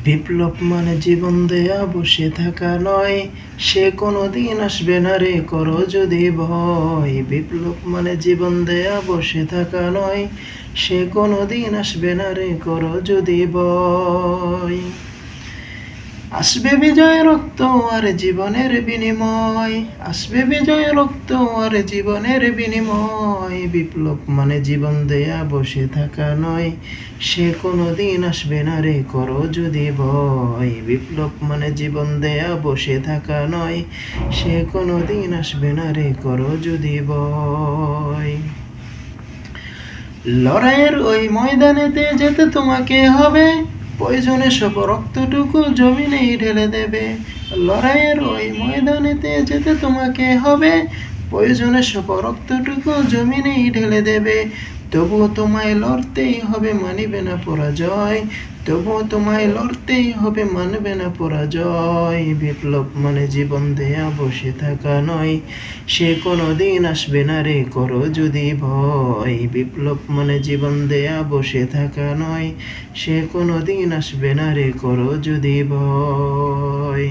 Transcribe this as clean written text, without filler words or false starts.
বিপ্লব মানে জীবন দেয়া বসে থাকা নয়, সে কোনোদিন আসবে না রে করো যদি ভয়। বিপ্লব মানে জীবন দেয়া বসে থাকা নয়, সে কোনোদিন আসবে না রে করো যদি ভয়। আসবে বিজয় রক্ত আর জীবনের বিনিময়, আসবে বিজয় রক্ত আর জীবনের বিনিময়। বিপ্লব মানে জীবন দেয়া বসে থাকা নয়, সে কোনোদিন আসবে না রে করো যদি ভয়। বিপ্লব মানে জীবন দেয়া বসে থাকা নয়, সে কোনোদিন আসবে না রে করো যদি ভয়। লড়াইয়ের ওই ময়দানেতে যেতে তোমাকে হবে, প্রয়োজনে সব রক্তটুকু জমিনেই ঢেলে দেবে। লড়াইয়ের ওই ময়দানেতে যেতে তোমাকে হবে, প্রয়োজনে সব রক্তটুকু জমিনেই ঢেলে দেবে। তবুও তোমায় লড়তেই হবে, মানিবে না পরাজয়। তবুও তোমায় লড়তেই হবে, মানবে না পরাজয়। বিপ্লব মানে জীবন দেয়া বসে থাকা নয়, সে কোনোদিন আসবে না রে করো যদি ভয়। বিপ্লব মানে জীবন দেয়া বসে থাকা নয়, সে কোনোদিন আসবে না রে করো যদি ভয়।